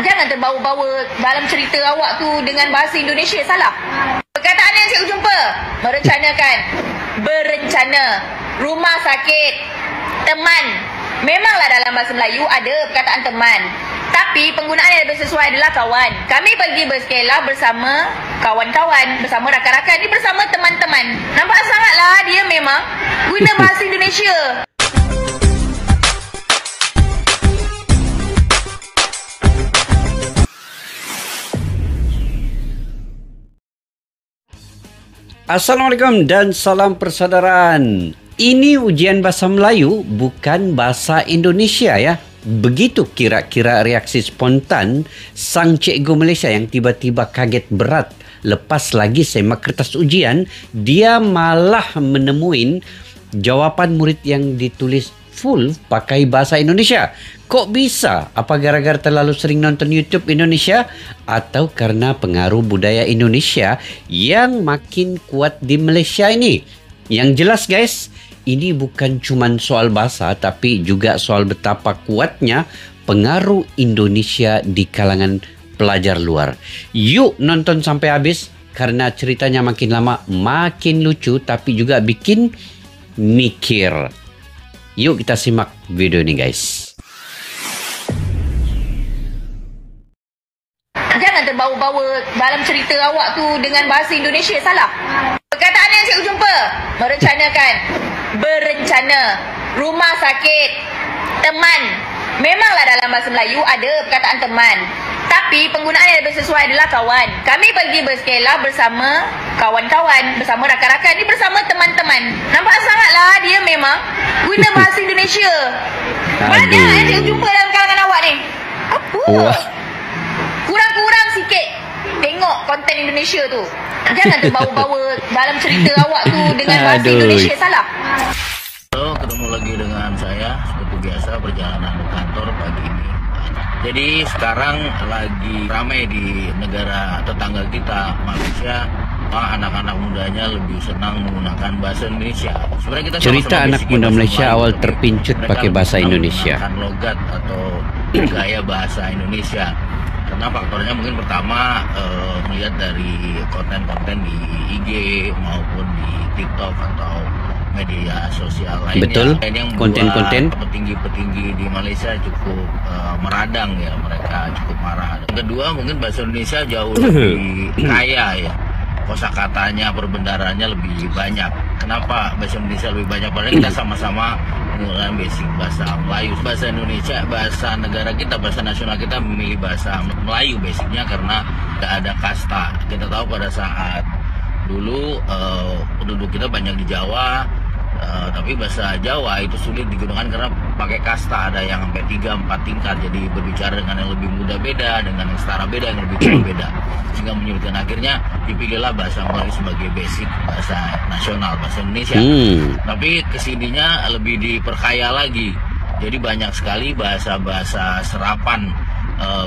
Jangan terbawa-bawa dalam cerita awak tu dengan bahasa Indonesia salah. Perkataan yang cikgu jumpa, merencanakan, berencana, rumah sakit, teman. Memanglah dalam bahasa Melayu ada perkataan teman, tapi penggunaan yang lebih sesuai adalah kawan. Kami pergi berskela bersama kawan-kawan, bersama rakan-rakan, ni bersama teman-teman. Nampak sangatlah dia memang guna bahasa Indonesia. Assalamualaikum dan salam persaudaraan. Ini ujian bahasa Melayu, bukan bahasa Indonesia ya. Begitu kira-kira reaksi spontan sang cikgu Malaysia yang tiba-tiba kaget berat lepas lagi semak kertas ujian. Dia malah menemuin jawapan murid yang ditulis full pakai bahasa Indonesia. Kok bisa? Apa gara-gara terlalu sering nonton YouTube Indonesia atau karena pengaruh budaya Indonesia yang makin kuat di Malaysia ini? Yang jelas guys, ini bukan cuma soal bahasa tapi juga soal betapa kuatnya pengaruh Indonesia di kalangan pelajar luar. Yuk nonton sampai habis karena ceritanya makin lama makin lucu tapi juga bikin mikir. Yuk kita simak video ini guys. Jangan terbawa-bawa dalam cerita awak tu dengan bahasa Indonesia salah. Perkataan yang cikgu jumpa, merencanakan, berencana, rumah sakit, teman. Memanglah dalam bahasa Melayu ada perkataan teman, tapi penggunaan yang lebih sesuai adalah kawan. Kami pergi berskela bersama kawan-kawan, bersama rakan-rakan, ni bersama teman-teman. Nampak sangatlah dia memang guna bahasa Indonesia. Banyak yang cikgu jumpa dalam kalangan awak ni. Apa? Kurang-kurang sikit tengok konten Indonesia tu. Jangan terbawa-bawa dalam cerita awak tu dengan bahasa Indonesia salah. Halo, ketemu lagi dengan saya seperti biasa perjalanan ke kantor pagi ini. Jadi sekarang lagi ramai di negara tetangga kita Malaysia. Anak-anak mudanya lebih senang menggunakan bahasa Indonesia. Sebenarnya kita cerita anak muda Malaysia awal terpincut pakai bahasa Indonesia. Logat atau gaya bahasa Indonesia. Karena faktornya mungkin pertama melihat dari konten-konten di IG maupun di TikTok atau media sosial lainnya. Betul, konten-konten petinggi-petinggi di Malaysia cukup meradang ya, mereka cukup marah. Yang kedua mungkin bahasa Indonesia jauh lebih kaya ya, kosakatanya, perbendaharanya lebih banyak. Kenapa bahasa Indonesia lebih banyak? Padahal kita sama-sama menggunakan basic bahasa Melayu. Bahasa Indonesia, bahasa negara kita, bahasa nasional kita memilih bahasa Melayu basicnya karena tidak ada kasta. Kita tahu pada saat dulu penduduk kita banyak di Jawa, tapi bahasa Jawa itu sulit digunakan karena pakai kasta, ada yang sampai 3-4 tingkat, jadi berbicara dengan yang lebih muda beda, dengan yang setara beda, yang lebih tua beda, sehingga menyulitkan. Akhirnya dipilihlah bahasa Melayu sebagai basic bahasa nasional, bahasa Indonesia. Tapi kesininya lebih diperkaya lagi, jadi banyak sekali bahasa-bahasa serapan,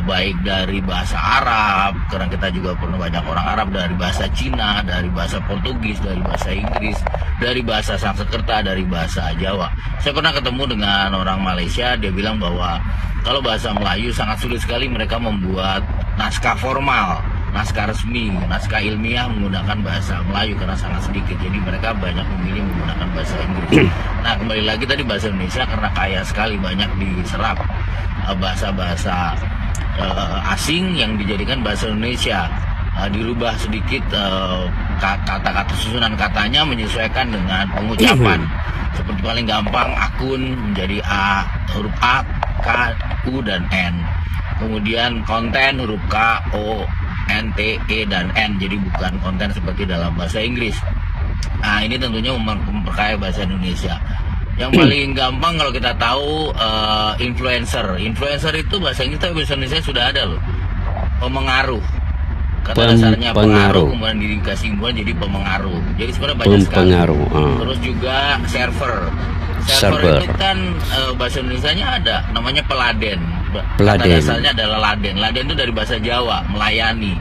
baik dari bahasa Arab, karena kita juga pernah banyak orang Arab, dari bahasa Cina, dari bahasa Portugis, dari bahasa Inggris, dari bahasa Sanskerta, dari bahasa Jawa. Saya pernah ketemu dengan orang Malaysia, dia bilang bahwa kalau bahasa Melayu sangat sulit sekali mereka membuat naskah formal, naskah resmi, naskah ilmiah menggunakan bahasa Melayu karena sangat sedikit. Jadi mereka banyak memilih menggunakan bahasa Inggris. Nah, kembali lagi tadi bahasa Indonesia karena kaya sekali, banyak diserap bahasa-bahasa asing yang dijadikan bahasa Indonesia, dirubah sedikit kata-kata, susunan katanya menyesuaikan dengan pengucapan. Seperti paling gampang akun menjadi A, huruf A, K, U, dan N. Kemudian konten huruf K, O, N, T, E, dan N. Jadi bukan konten seperti dalam bahasa Inggris. Nah, ini tentunya memperkaya bahasa Indonesia. Yang paling gampang kalau kita tahu influencer. Influencer itu bahasa Inggris tapi bahasa Indonesia sudah ada loh. Pemengaruh. Kata dasarnya pengaruh, kemudian dikasih kesimpulan jadi pemengaruh. Jadi sebenarnya banyak sekali. Terus juga server. Server itu kan bahasa Indonesianya ada, namanya peladen. Kata dasarnya adalah laden. Laden itu dari bahasa Jawa, melayani.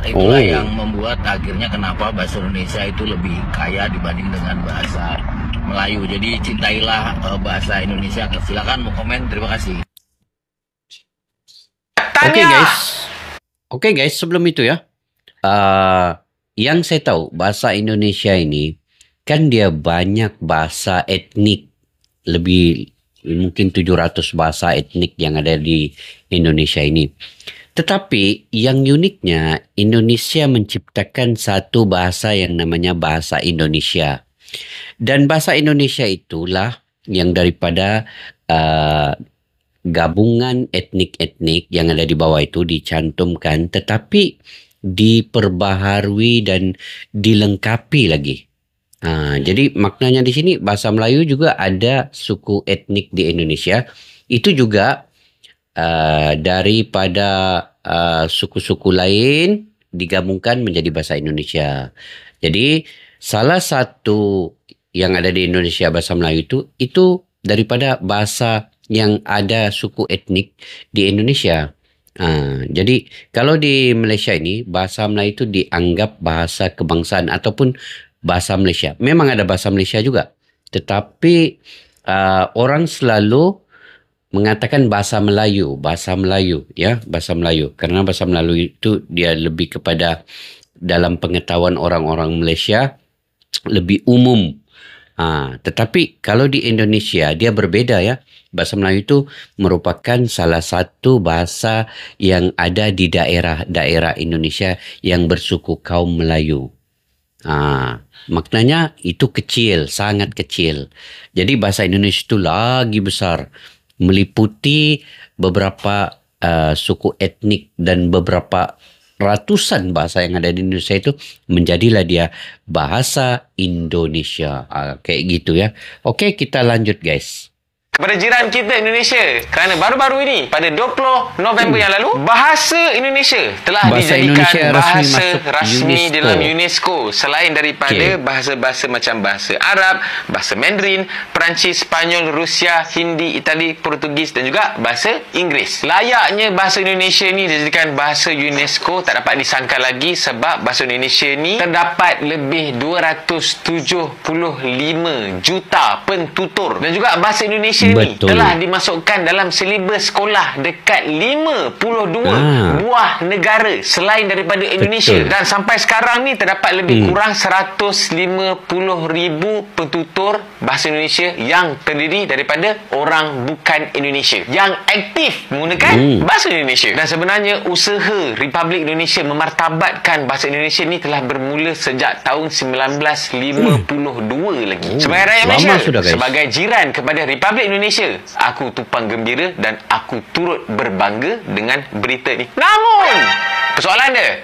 Itulah yang membuat akhirnya kenapa bahasa Indonesia itu lebih kaya dibanding dengan bahasa Melayu. Jadi cintailah bahasa Indonesia. Silakan mau komen, terima kasih. Tahniah. Okey guys, sebelum itu ya. Yang saya tahu bahasa Indonesia ini kan dia banyak bahasa etnik, lebih mungkin 700 bahasa etnik yang ada di Indonesia ini. Tetapi yang uniknya, Indonesia menciptakan satu bahasa yang namanya bahasa Indonesia. Dan bahasa Indonesia itulah yang daripada gabungan etnik-etnik yang ada di bawah itu dicantumkan, tetapi diperbaharui dan dilengkapi lagi. Jadi maknanya di sini bahasa Melayu juga ada suku etnik di Indonesia. Itu juga daripada suku-suku lain digabungkan menjadi bahasa Indonesia. Jadi salah satu yang ada di Indonesia bahasa Melayu itu daripada bahasa yang ada suku etnik di Indonesia. Jadi kalau di Malaysia ini bahasa Melayu itu dianggap bahasa kebangsaan ataupun bahasa Malaysia. Memang ada bahasa Malaysia juga, tetapi orang selalu mengatakan bahasa Melayu ya, bahasa Melayu, karena bahasa Melayu itu dia lebih kepada dalam pengetahuan orang-orang Malaysia lebih umum. Tetapi kalau di Indonesia dia berbeda ya. Bahasa Melayu itu merupakan salah satu bahasa yang ada di daerah-daerah Indonesia yang bersuku kaum Melayu. Maknanya itu kecil, sangat kecil. Jadi bahasa Indonesia itu lagi besar, meliputi beberapa suku etnik dan beberapa ratusan bahasa yang ada di Indonesia itu menjadilah dia bahasa Indonesia. Kayak gitu ya. Okey, kita lanjut guys. Kepada jiran kita Indonesia, kerana baru-baru ini pada 20 November yang lalu, bahasa Indonesia telah Bahasa dijadikan Indonesia bahasa rasmi UNESCO. dalam UNESCO, selain daripada bahasa-bahasa macam bahasa Arab, bahasa Mandarin, Perancis, Sepanyol, Rusia, Hindi, Itali, Portugis dan juga bahasa Inggeris. Layaknya bahasa Indonesia ni dijadikan bahasa UNESCO tak dapat disangkal lagi, sebab bahasa Indonesia ni terdapat lebih 275 juta pentutur, dan juga bahasa Indonesia ni telah dimasukkan dalam silibus sekolah dekat 52 buah negara selain daripada Indonesia. Dan sampai sekarang ni terdapat lebih kurang 150,000 pentutur bahasa Indonesia yang terdiri daripada orang bukan Indonesia yang aktif menggunakan bahasa Indonesia. Dan sebenarnya usaha Republik Indonesia memartabatkan bahasa Indonesia ni telah bermula sejak tahun 1952 lagi. Sebagai rakyat Malaysia, sebagai jiran kepada Republik Indonesia, aku tupang gembira dan aku turut berbangga dengan berita ni. Namun, persoalan dia,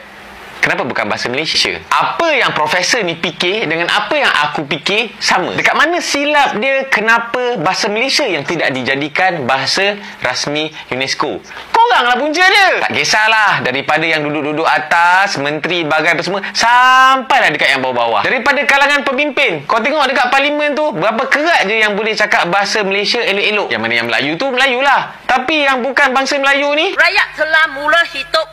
kenapa bukan bahasa Malaysia? Apa yang profesor ni fikir dengan apa yang aku fikir sama. Dekat mana silap dia? Kenapa bahasa Malaysia yang tidak dijadikan bahasa rasmi UNESCO? Koranglah punca dia. Tak kisahlah, daripada yang duduk-duduk atas, menteri, bagai apa semua, sampailah dekat yang bawah-bawah. Daripada kalangan pemimpin, kau tengok dekat parlimen tu, berapa kerat je yang boleh cakap bahasa Malaysia elok-elok. Yang mana yang Melayu tu, Melayu lah. Tapi yang bukan bangsa Melayu ni, rakyat telah mula hidup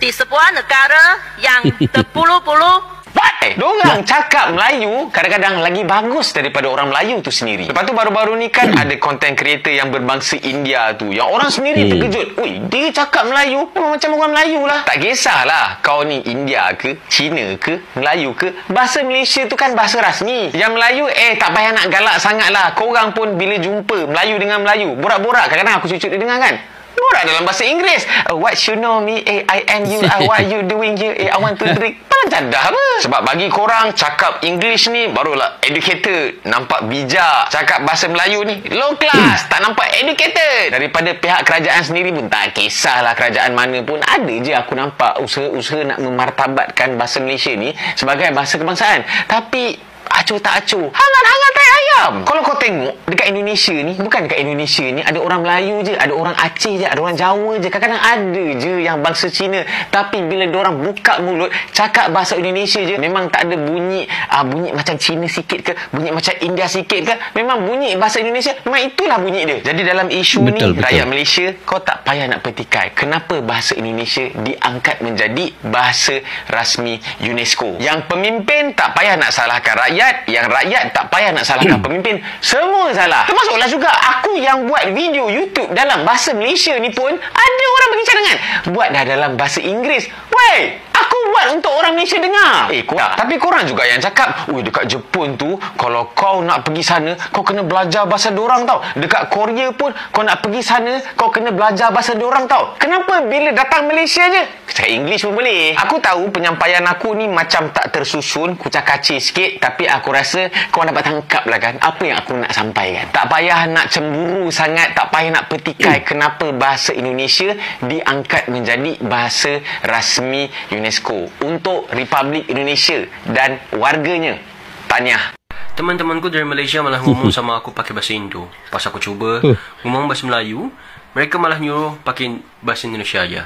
di sebuah negara yang terpuluh-puluh. Diorang cakap Melayu kadang-kadang lagi bagus daripada orang Melayu tu sendiri. Lepas tu baru-baru ni kan ada content creator yang berbangsa India tu, yang orang sendiri terkejut. Ui, dia cakap Melayu memang macam orang Melayu lah. Tak kisahlah kau ni India ke, Cina ke, Melayu ke, bahasa Malaysia tu kan bahasa rasmi. Yang Melayu tak payah nak galak sangat lah. Korang pun bila jumpa Melayu dengan Melayu, borak-borak, kadang-kadang aku cucuk dia dengar kan, borak dalam bahasa Inggeris. What you know me, I am you, what you doing here, I want to drink. Paling cadah apa? Sebab bagi korang cakap English ni barulah educated, nampak bijak. Cakap bahasa Melayu ni low class, tak nampak educated. Daripada pihak kerajaan sendiri pun tak kisahlah kerajaan mana pun, ada je aku nampak usaha-usaha nak memartabatkan bahasa Malaysia ni sebagai bahasa kebangsaan. Tapi acuh tak acuh, hangat-hangat tai ayam. Kalau kau tengok dekat Indonesia ni, bukan dekat Indonesia ni ada orang Melayu je, ada orang Aceh je, ada orang Jawa je, kadang-kadang ada je yang bangsa Cina. Tapi bila diorang buka mulut cakap bahasa Indonesia je, memang tak ada bunyi bunyi macam Cina sikit ke, bunyi macam India sikit ke, memang bunyi bahasa Indonesia, memang itulah bunyi dia. Jadi dalam isu ni, rakyat Malaysia, kau tak payah nak petikai kenapa bahasa Indonesia diangkat menjadi bahasa rasmi UNESCO. Yang pemimpin tak payah nak salahkan rakyat, yang rakyat tak payah nak salahkan pemimpin, semua salah. Termasuklah juga aku yang buat video YouTube dalam bahasa Malaysia ni pun ada orang bagi cadangan. Buat dah dalam bahasa Inggeris. Weh, aku buat untuk orang Malaysia dengar. Tapi korang juga yang cakap, dekat Jepun tu, kalau kau nak pergi sana, kau kena belajar bahasa dorang tau. Dekat Korea pun, kau nak pergi sana, kau kena belajar bahasa dorang tau. Kenapa bila datang Malaysia je, cakap English pun boleh? Aku tahu penyampaian aku ni macam tak tersusun, kucak-kacir sikit, tapi aku rasa kau dapat tangkap lah kan apa yang aku nak sampaikan. Tak payah nak cemburu sangat, tak payah nak petikai kenapa bahasa Indonesia diangkat menjadi bahasa rasmi UNESCO untuk Republik Indonesia dan warganya. Tahniah. Teman-temanku dari Malaysia malah ngomong sama aku pakai bahasa Indo. Pas aku cuba ngomong bahasa Melayu, mereka malah nyuruh pakai bahasa Indonesia aja.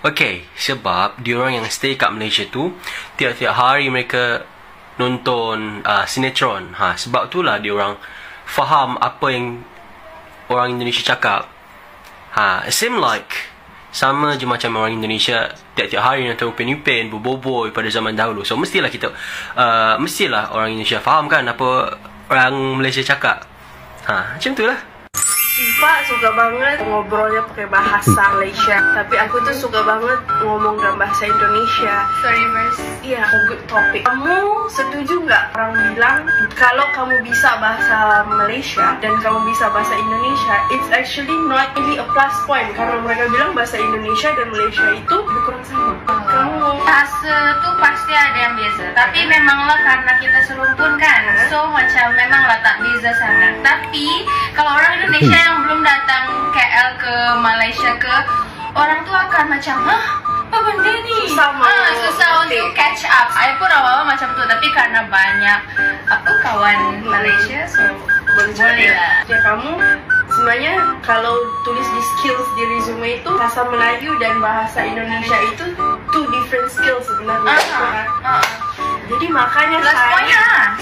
Okay, sebab diorang yang stay kat Malaysia tu tiap-tiap hari mereka nonton sinetron. Sebab itulah diorang faham apa yang orang Indonesia cakap. Seem like sama je macam orang Indonesia tiap-tiap hari nonton Upin-Ipin, Boboiboy pada zaman dahulu. So mestilah mestilah orang Indonesia faham kan apa orang Malaysia cakap. Macam tu lah. Siva suka banget ngobrolnya pakai bahasa Malaysia, tapi aku tuh suka banget ngomong dalam bahasa Indonesia. Sorry, Vers. Iya, good topic. Kamu setuju nggak orang bilang kalau kamu bisa bahasa Malaysia dan kamu bisa bahasa Indonesia, it's actually not really a plus point karena mereka bilang bahasa Indonesia dan Malaysia itu lebih kurang sama. Kamu bahasa tuh pasti ada yang beza, tapi memanglah karena kita serumpun kan, so macam memanglah tak beza sangat. Tapi kalau orang Indonesia yang belum datang KL ke Malaysia ke, orang tuh akan macam apa benda ni? Susah untuk catch up. Saya pun awal-awal macam tu, tapi karena banyak kawan Malaysia, so boleh lah. Ya kamu sebenarnya kalau tulis di skills di resume itu bahasa Melayu dan bahasa Indonesia itu two different skills sebenarnya. Jadi makanya plus point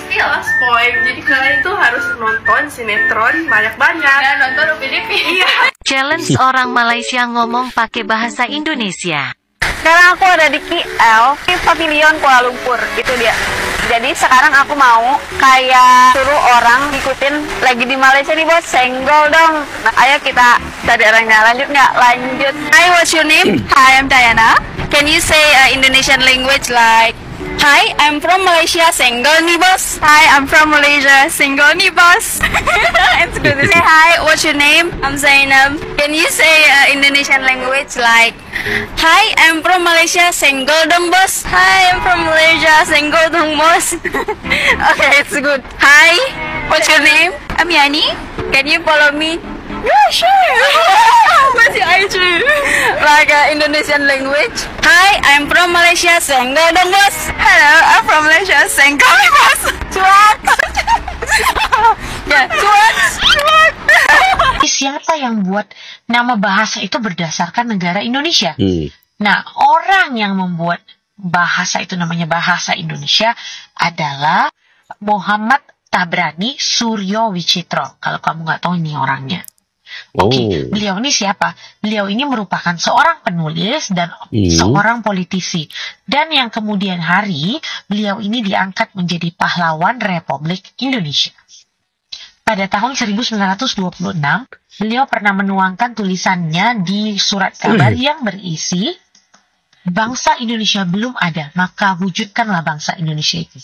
still plus point. Jadi kalian itu harus nonton sinetron banyak-banyak dan nonton Upin-Ipin. Iya. Challenge orang Malaysia ngomong pakai bahasa Indonesia. Sekarang aku ada di KL, di Pavilion Kuala Lumpur, itu dia. Jadi sekarang aku mau kayak suruh orang ngikutin lagi di Malaysia nih bos, senggol dong. Nah, ayo kita cari orangnya, lanjut nggak? Lanjut. Hi, what's your name? Hi, I'm Diana. Can you say Indonesian language like Hi, I'm from Malaysia, senggol nih bos. Hi, I'm from Malaysia, senggol nih bos. It's good to say hi, what's your name? I'm Zainab. Can you say Indonesian language like Hi, I'm from Malaysia, senggol dong bos. Hi, I'm from Malaysia, senggol dong bos. Okay, it's good. Hi, what's your name? I'm Yani. Can you follow me? Yeah, sure. What's your IG? Like Indonesian language. Hi, I'm from Malaysia, senggol dong bos. Hello, I'm from Malaysia, senggol nih bos. Cuak. Ya, cuak. Siapa yang buat nama bahasa itu berdasarkan negara Indonesia? Nah, orang yang membuat bahasa itu namanya bahasa Indonesia adalah Muhammad Tabrani Suryo Wicitro. Kalau kamu nggak tahu ini orangnya. Oke, beliau ini siapa? Beliau ini merupakan seorang penulis dan seorang politisi. Dan yang kemudian hari, beliau ini diangkat menjadi pahlawan Republik Indonesia. Pada tahun 1926, beliau pernah menuangkan tulisannya di surat kabar yang berisi, bangsa Indonesia belum ada, maka wujudkanlah bangsa Indonesia itu.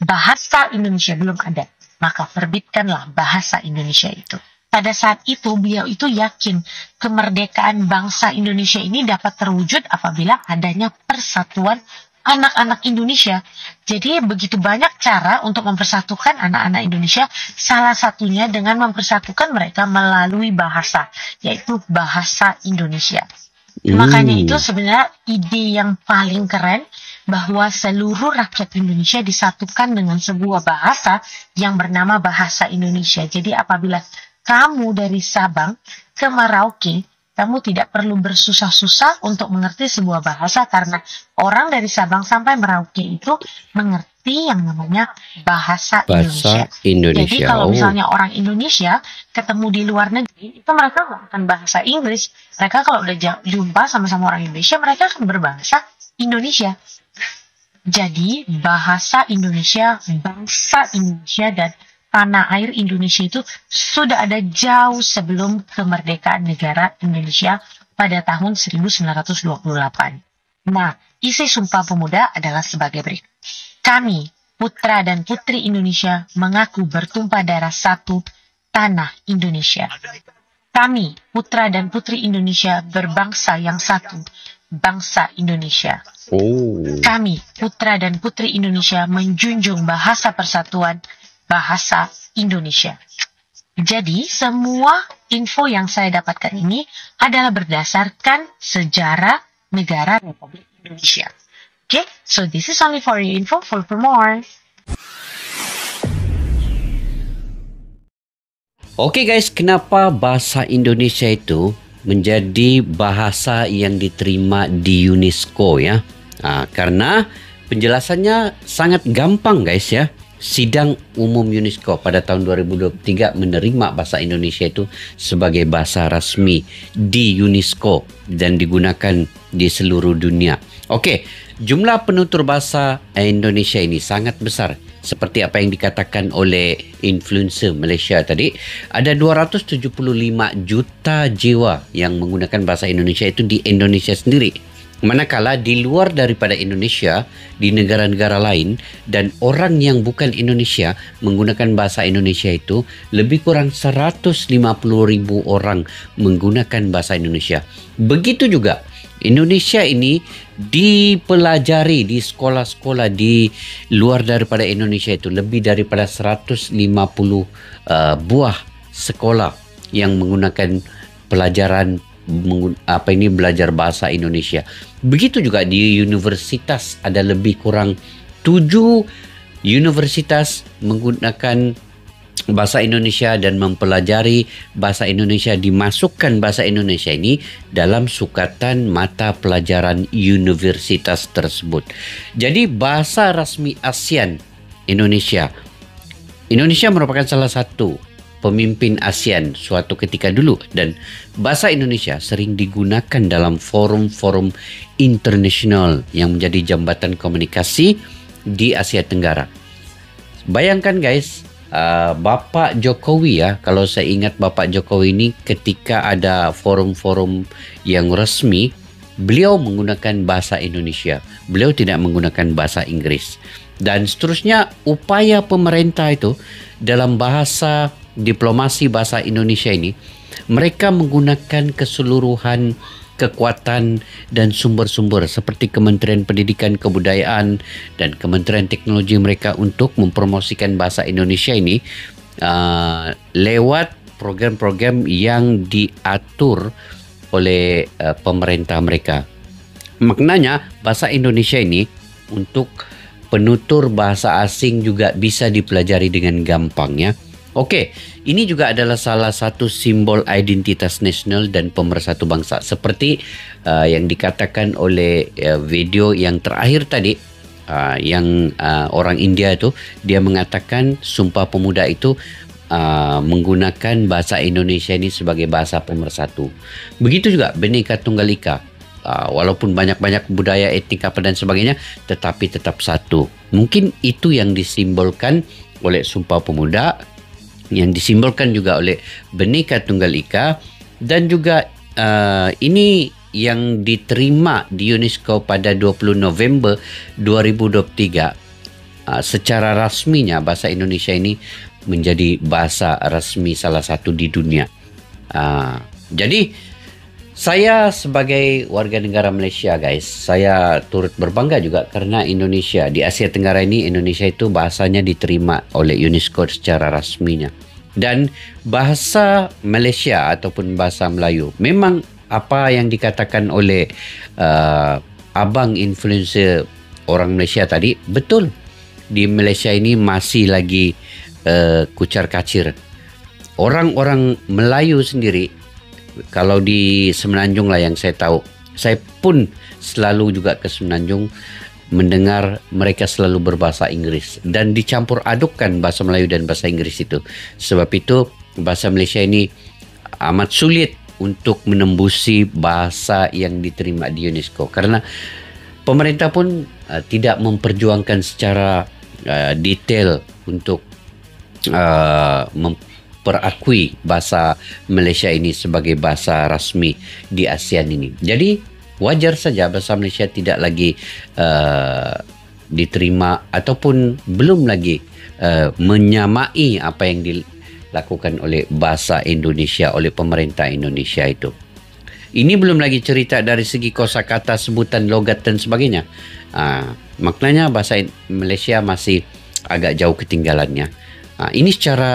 Bahasa Indonesia belum ada, maka terbitkanlah bahasa Indonesia itu. Pada saat itu, beliau itu yakin kemerdekaan bangsa Indonesia ini dapat terwujud apabila adanya persatuan anak-anak Indonesia. Jadi begitu banyak cara untuk mempersatukan anak-anak Indonesia, salah satunya dengan mempersatukan mereka melalui bahasa, yaitu bahasa Indonesia. Makanya itu sebenarnya ide yang paling keren, bahwa seluruh rakyat Indonesia disatukan dengan sebuah bahasa yang bernama bahasa Indonesia. Jadi apabila kamu dari Sabang ke Merauke, kamu tidak perlu bersusah-susah untuk mengerti sebuah bahasa karena orang dari Sabang sampai Merauke itu mengerti yang namanya bahasa Indonesia. Jadi kalau misalnya orang Indonesia ketemu di luar negeri, itu mereka nggak akan bahasa Inggris. Mereka kalau udah jumpa sama-sama orang Indonesia, mereka akan berbahasa Indonesia. Jadi bahasa Indonesia, bangsa Indonesia, dan tanah air Indonesia itu sudah ada jauh sebelum kemerdekaan negara Indonesia pada tahun 1928. Nah, isi Sumpah Pemuda adalah sebagai berikut. Kami, putra dan putri Indonesia, mengaku bertumpah darah satu tanah Indonesia. Kami, putra dan putri Indonesia, berbangsa yang satu, bangsa Indonesia. Kami, putra dan putri Indonesia, menjunjung bahasa persatuan, bahasa Indonesia. Jadi, semua info yang saya dapatkan ini adalah berdasarkan sejarah negara Republik Indonesia. Okay, so this is only for your info. For more. Oke guys, kenapa bahasa Indonesia itu menjadi bahasa yang diterima di UNESCO ya? Karena penjelasannya sangat gampang guys ya. Sidang Umum UNESCO pada tahun 2023 menerima bahasa Indonesia itu sebagai bahasa rasmi di UNESCO dan digunakan di seluruh dunia. Oke, jumlah penutur bahasa Indonesia ini sangat besar. Seperti apa yang dikatakan oleh influencer Malaysia tadi, ada 275 juta jiwa yang menggunakan bahasa Indonesia itu di Indonesia sendiri. Manakala di luar daripada Indonesia, di negara-negara lain dan orang yang bukan Indonesia menggunakan bahasa Indonesia itu lebih kurang 150,000 orang menggunakan bahasa Indonesia. Begitu juga Indonesia ini dipelajari di sekolah-sekolah di luar daripada Indonesia itu lebih daripada 150 buah sekolah yang menggunakan pelajaran belajar bahasa Indonesia. Begitu juga di universitas, ada lebih kurang 7 universitas menggunakan bahasa Indonesia dan mempelajari bahasa Indonesia, dimasukkan bahasa Indonesia ini dalam sukatan mata pelajaran universitas tersebut. Jadi bahasa rasmi ASEAN Indonesia. Indonesia merupakan salah satu pemimpin ASEAN suatu ketika dulu dan bahasa Indonesia sering digunakan dalam forum-forum internasional yang menjadi jambatan komunikasi di Asia Tenggara. Bayangkan guys, Bapak Jokowi ya, kalau saya ingat Bapak Jokowi ini ketika ada forum-forum yang resmi, beliau menggunakan bahasa Indonesia. Beliau tidak menggunakan bahasa Inggris. Dan seterusnya upaya pemerintah itu dalam bahasa diplomasi bahasa Indonesia ini, mereka menggunakan keseluruhan kekuatan dan sumber-sumber seperti Kementerian Pendidikan Kebudayaan dan Kementerian Teknologi mereka untuk mempromosikan bahasa Indonesia ini lewat program-program yang diatur oleh pemerintah mereka. Maknanya bahasa Indonesia ini untuk penutur bahasa asing juga bisa dipelajari dengan gampang ya. Oke, ini juga adalah salah satu simbol identitas nasional dan pemersatu bangsa. Seperti yang dikatakan oleh video yang terakhir tadi, yang orang India itu, dia mengatakan Sumpah Pemuda itu menggunakan bahasa Indonesia ini sebagai bahasa pemersatu. Begitu juga Bhinneka Tunggal Ika. Walaupun banyak-banyak budaya, etnik apa dan sebagainya, tetapi tetap satu. Mungkin itu yang disimbolkan oleh Sumpah Pemuda, yang disimbolkan juga oleh Bhinneka Tunggal Ika, dan juga ini yang diterima di UNESCO pada 20 November 2023. Secara rasminya bahasa Indonesia ini menjadi bahasa rasmi salah satu di dunia. Jadi saya sebagai warga negara Malaysia guys, saya turut berbangga juga karena Indonesia di Asia Tenggara ini, Indonesia itu bahasanya diterima oleh UNESCO secara rasminya. Dan bahasa Malaysia ataupun bahasa Melayu, memang apa yang dikatakan oleh abang influencer orang Malaysia tadi, betul. Di Malaysia ini masih lagi kucar-kacir. Orang-orang Melayu sendiri, kalau di Semenanjung lah yang saya tahu, saya pun selalu juga ke Semenanjung mendengar mereka selalu berbahasa Inggris dan dicampur adukkan bahasa Melayu dan bahasa Inggris itu. Sebab itu bahasa Malaysia ini amat sulit untuk menembusi bahasa yang diterima di UNESCO karena pemerintah pun tidak memperjuangkan secara detail untuk memperakui bahasa Malaysia ini sebagai bahasa rasmi di ASEAN ini. Jadi wajar saja bahasa Malaysia tidak lagi diterima ataupun belum lagi menyamai apa yang dilakukan oleh bahasa Indonesia, oleh pemerintah Indonesia itu. Ini belum lagi cerita dari segi kosakata, sebutan, logat dan sebagainya. Maknanya bahasa Malaysia masih agak jauh ketinggalannya. Ini secara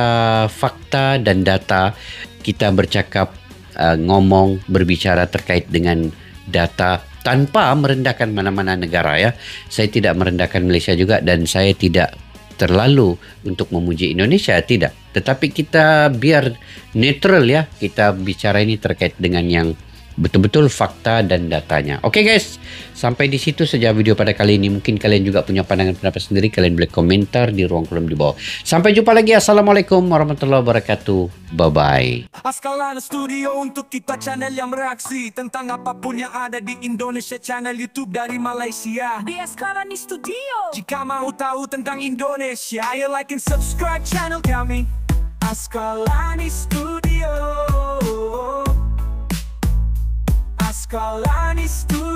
fakta dan data, kita bercakap, ngomong, berbicara terkait dengan data tanpa merendahkan mana-mana negara ya. Saya tidak merendahkan Malaysia juga dan saya tidak terlalu untuk memuji Indonesia, tidak. Tetapi kita biar netral ya, kita bicara ini terkait dengan yang betul-betul fakta dan datanya. Oke guys, sampai di situ saja video pada kali ini. Mungkin kalian juga punya pandangan pendapat sendiri, kalian boleh komentar di ruang kolom di bawah. Sampai jumpa lagi. Assalamualaikum warahmatullahi wabarakatuh. Bye-bye. Askalana Studio untuk kita channel yang bereaksi tentang apapun yang ada di Indonesia, channel YouTube dari Malaysia di Askalani Studio. Jika mau tahu tentang Indonesia, ayo like and subscribe channel kami Askalani Studio. Askalani Studio.